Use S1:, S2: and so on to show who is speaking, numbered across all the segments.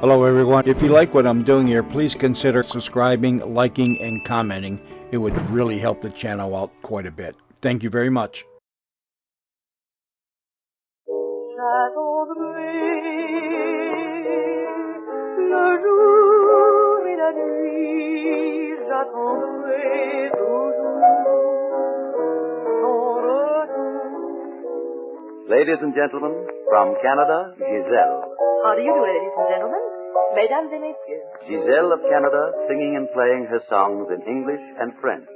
S1: Hello, everyone. If you like what I'm doing here, please consider subscribing, liking, and commenting. It would really help the channel out quite a bit. Thank you very much.
S2: Le jour et la nuit, j'attendrai toujours ton retour.
S3: Ladies and gentlemen, from Canada, Gisele.
S2: How do you do, ladies and gentlemen? Mesdames et messieurs.
S3: Gisele of Canada, singing and playing her songs in English and French.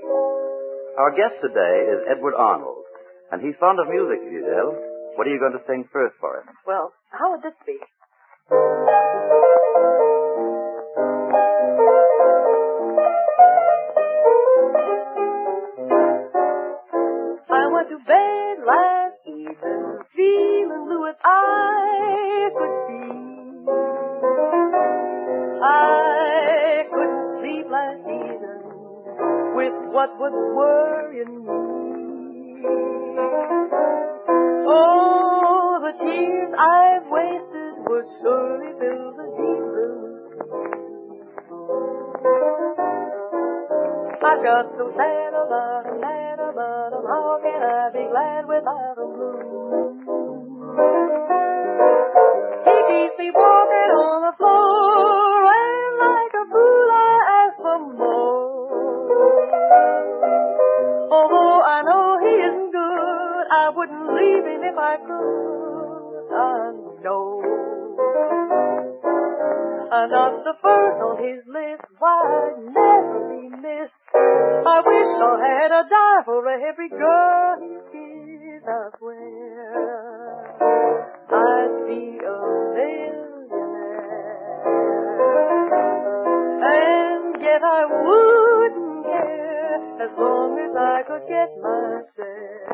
S3: Our guest today is Edward Arnold, and he's fond of music, Gisele. What are you going to sing first for him?
S2: Well, how would this be? I went to bed last evening, feeling blue as I could be. I couldn't sleep last evening with what was worrying me. Oh, the tears I've wasted will surely fill the deep blue. I've got so sad about him, how can I be glad without him blue? He keeps me walking on the floor, and like a fool I ask for more. Although I know he isn't good, I wouldn't leave him if I could. I know I'm not the first on his list. Why never be missed? I wish I had a dime for every girl he kissed. I swear I'd be a millionaire, and yet I wouldn't care as long as I could get my share.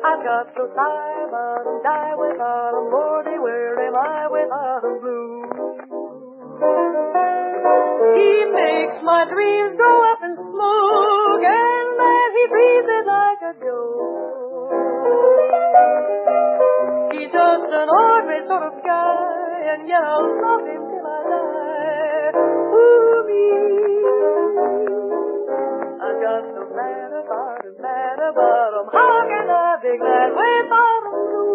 S2: I've got so tired about him, die without him, Lordy, where am I without him blue? He makes my dreams go up in smoke, and then he breathes it like a joke. He's just an ordinary sort of guy, and yet I'll love him till I die. Ooh, me, I got so mad about him, how can I be glad without him blue?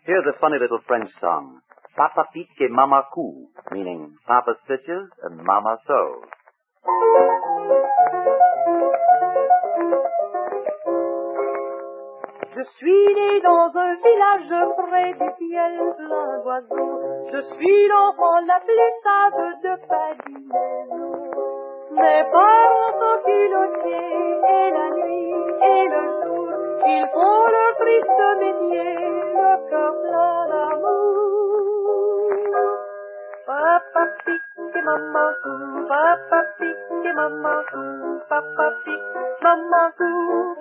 S3: Here's a funny little French song, Papa pique et Mama cou, meaning Papa stitches and Mama sews.
S2: Je suis né dans un village près du ciel plein d'oiseaux. Je suis l'enfant la plus sage de Padinaison. Mes parents sont culottiers et la nuit et le jour, ils font leur triste métier, le cœur plein d'amour. Papa pique et maman cou, papa pique et maman cou, papa pique, maman cou,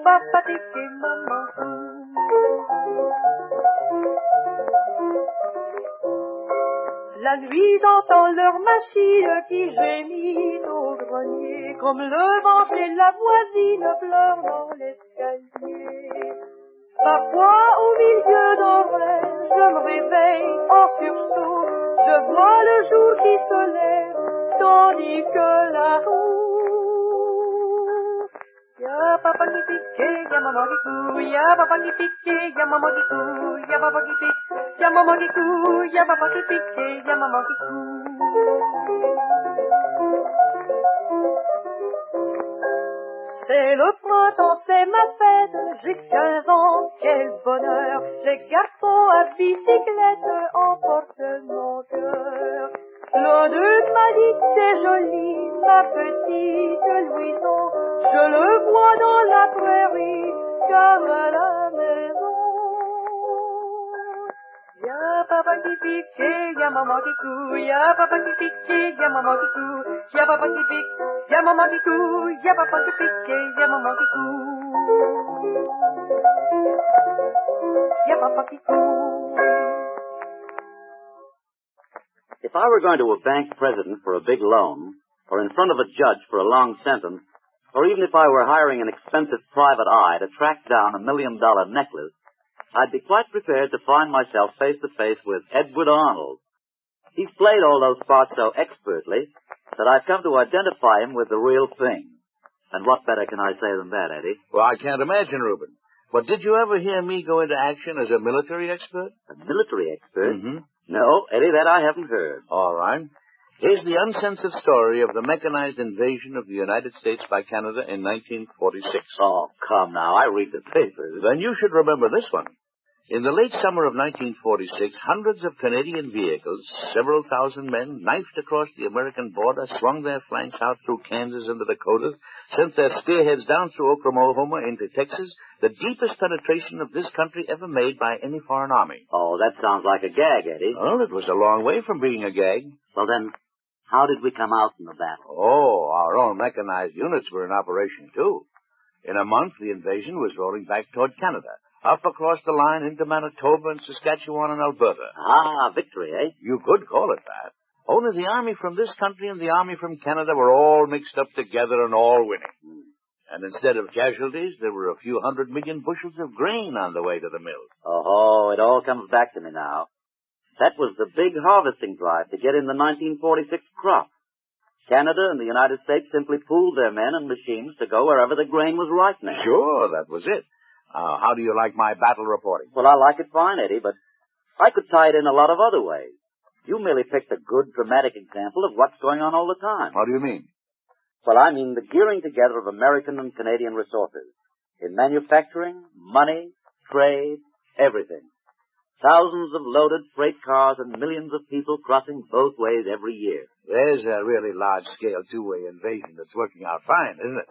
S2: papa pique et maman cou. La nuit, j'entends leur machine qui gémit au grenier, comme le vent et la voisine pleurent dans l'escalier. Parfois, au milieu d'un rêve, je me réveille en sursaut, je vois le jour qui se lève, tandis que là-haut, y'a papa qui pique, y'a maman qui coud, y'a papa qui pique, y'a maman qui coud, y'a papa qui pique, y'a maman qui coud, y'a papa qui pique, y'a maman qui coud. C'est le printemps, c'est ma fête, j'ai 15 ans, quel bonheur. Les garçons à bicyclette emportent mon cœur. L'un d'eux m'a dit c'est joli, ma petite Louison. Je le vois dans la prairie, comme à la maison. Y'a papa qui pique, y'a maman qui coud, y'a papa qui pique, y'a maman qui coud, y'a papa qui pique, y'a maman qui coud, y'a papa qui pique, y'a maman qui coud, y'a papa qui coud.
S3: If I were going to a bank president for a big loan, or in front of a judge for a long sentence, or even if I were hiring an expensive private eye to track down $1 million necklace, I'd be quite prepared to find myself face to face with Edward Arnold. He's played all those parts so expertly that I've come to identify him with the real thing. And what better can I say than that, Eddie?
S4: Well, I can't imagine, Reuben. But did you ever hear me go into action as a military expert?
S3: A military expert?
S4: Mm-hmm.
S3: No, Eddie, that I haven't heard.
S4: All right. Here's the uncensored story of the mechanized invasion of the United States by Canada in 1946.
S3: Oh, come now. I read the papers.
S4: Then you should remember this one. In the late summer of 1946, hundreds of Canadian vehicles, several thousand men, knifed across the American border, swung their flanks out through Kansas and the Dakotas, sent their spearheads down through Oklahoma into Texas, the deepest penetration of this country ever made by any foreign army.
S3: Oh, that sounds like a gag, Eddie.
S4: Well, it was a long way from being a gag.
S3: Well, then, how did we come out in the battle?
S4: Oh, our own mechanized units were in operation, too. In a month, the invasion was rolling back toward Canada, up across the line into Manitoba and Saskatchewan and Alberta.
S3: Ah, victory, eh?
S4: You could call it that. Only the army from this country and the army from Canada were all mixed up together and all winning. And instead of casualties, there were a few 100 million bushels of grain on the way to the mills.
S3: Oh, it all comes back to me now. That was the big harvesting drive to get in the 1946 crop. Canada and the United States simply pooled their men and machines to go wherever the grain was ripening.
S4: Sure, that was it. How do you like my battle reporting?
S3: Well, I like it fine, Eddie, but I could tie it in a lot of other ways. You merely picked a good, dramatic example of what's going on all the time.
S4: What do you mean?
S3: Well, I mean the gearing together of American and Canadian resources. In manufacturing, money, trade, everything. Thousands of loaded freight cars and millions of people crossing both ways every year.
S4: There's a really large-scale two-way invasion that's working out fine, isn't it?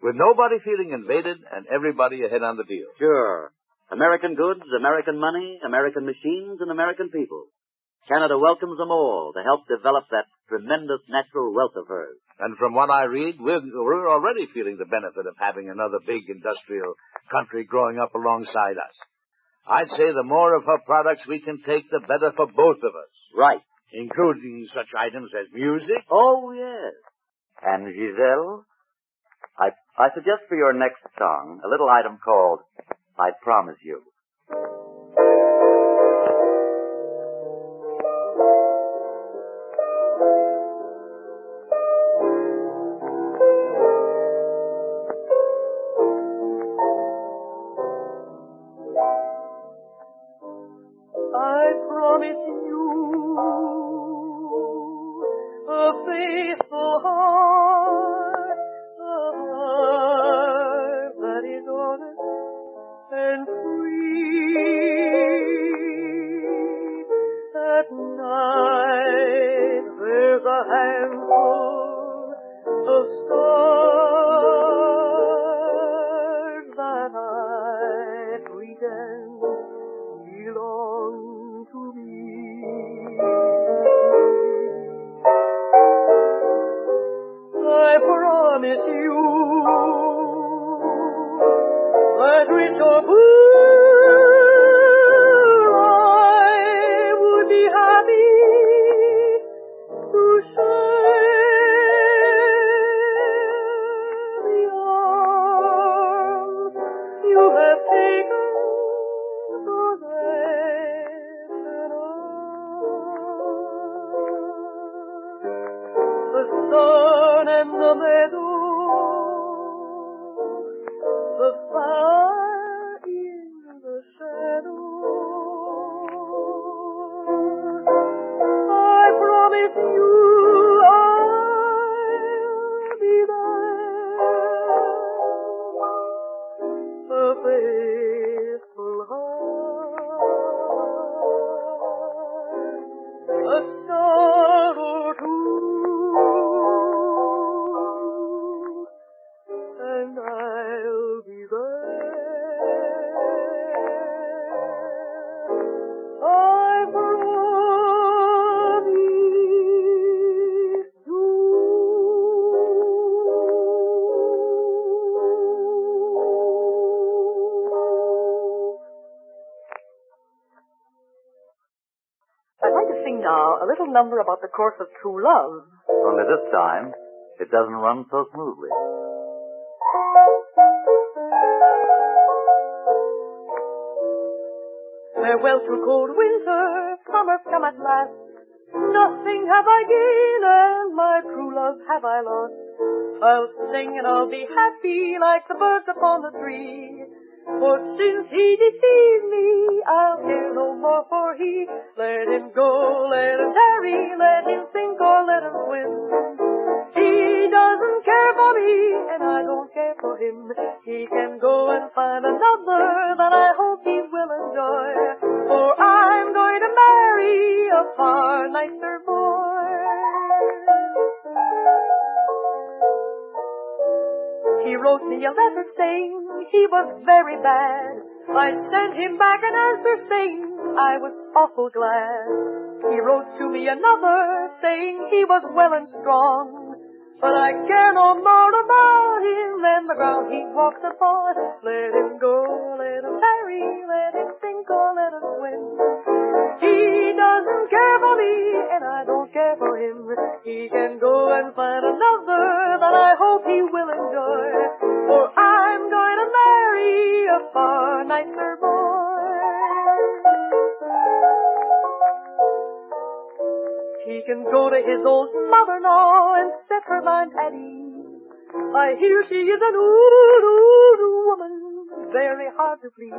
S4: With nobody feeling invaded and everybody ahead on the deal.
S3: Sure. American goods, American money, American machines, and American people. Canada welcomes them all to help develop that tremendous natural wealth of hers.
S4: And from what I read, we're already feeling the benefit of having another big industrial country growing up alongside us. I'd say the more of her products we can take, the better for both of us.
S3: Right.
S4: Including such items as music.
S3: Oh, yes. And Gisele, I suggest for your next song a little item called I Promise You.
S2: I promise you a faithful heart, a heart that is honest and free. At night there's a handful of stars that I pretend belong to me. I promise you that with your poor I would be happy to share the arms you have taken. The sun and the meadow, the fire in the shadow. I promise you I'll be there, a faithful heart, a star or two. And I'll be there. I promise you.
S5: I'd like to sing now a little number about the course of true love.
S3: Only this time, it doesn't run so smoothly.
S2: Well, through cold winter, summer's come at last. Nothing have I gained, and my true love have I lost. I'll sing and I'll be happy like the birds upon the tree. For since he deceived me, I'll care no more for he. Let him go, let him tarry, let him sink or let him swim. He doesn't care for me, and I don't care for him. He can go and find another that I hope he will enjoy. For I'm going to marry a far nicer boy. He wrote me a letter saying he was very bad. I sent him back an answer saying I was awful glad. He wrote to me another saying he was well and strong. But I care no more about him than the ground he walks upon. Let him go, let him tarry, let him sink or let him swim. He doesn't care for me, and I don't care for him. He can go and find another that I hope he will enjoy. For I'm going to marry a far nicer boy. He can go to his old mother now and set her mind at ease. I hear she is an old woman, very hard to please.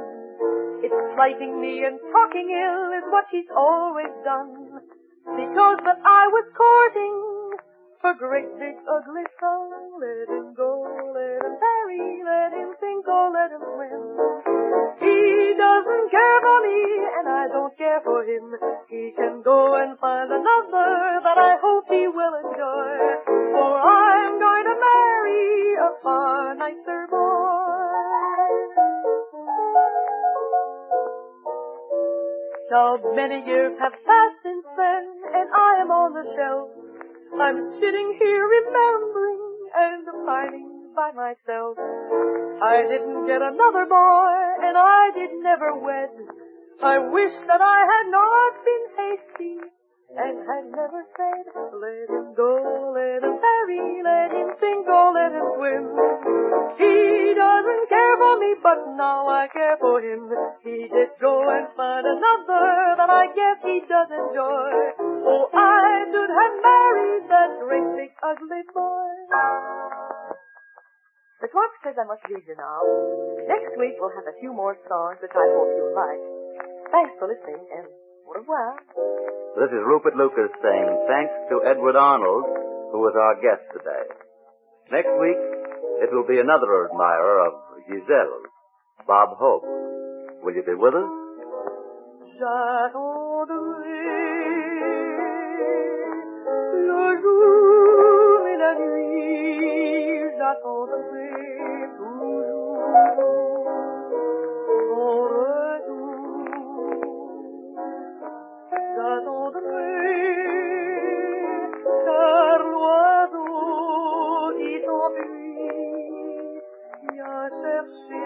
S2: It's slighting me and talking ill is what she's always done. Because that I was courting her great big ugly son. Let him go, let him tarry, let him sink or let him swim. He doesn't care for me, and I don't care for him. He can go and find another that I hope he will enjoy. For I'm going to marry a far nicer boy. Now many years have passed since then, and I am on the shelf. I'm sitting here remembering and pining by myself. I didn't get another boy, and I did never wed. I wish that I had not been hasty, and had never said, let him go, let him tarry, let him sink or let him swim. He doesn't care for me, but now I care for him. He did go and find another that I guess he does enjoy. Oh, I should have married that great big ugly boy.
S5: The clock says I must leave you now. Next week we'll have a few more songs which I hope you'll like. Thanks for listening, and au revoir.
S3: This is Rupert Lucas saying thanks to Edward Arnold, who was our guest today. Next week, it will be another admirer of Gisele, Bob Hope. Will you be with us?
S2: J'attendrai le jour et la nuit, j'attendrai toujours ton retour. J'attendrai, car l'oiseau qui s'enfuit vient chercher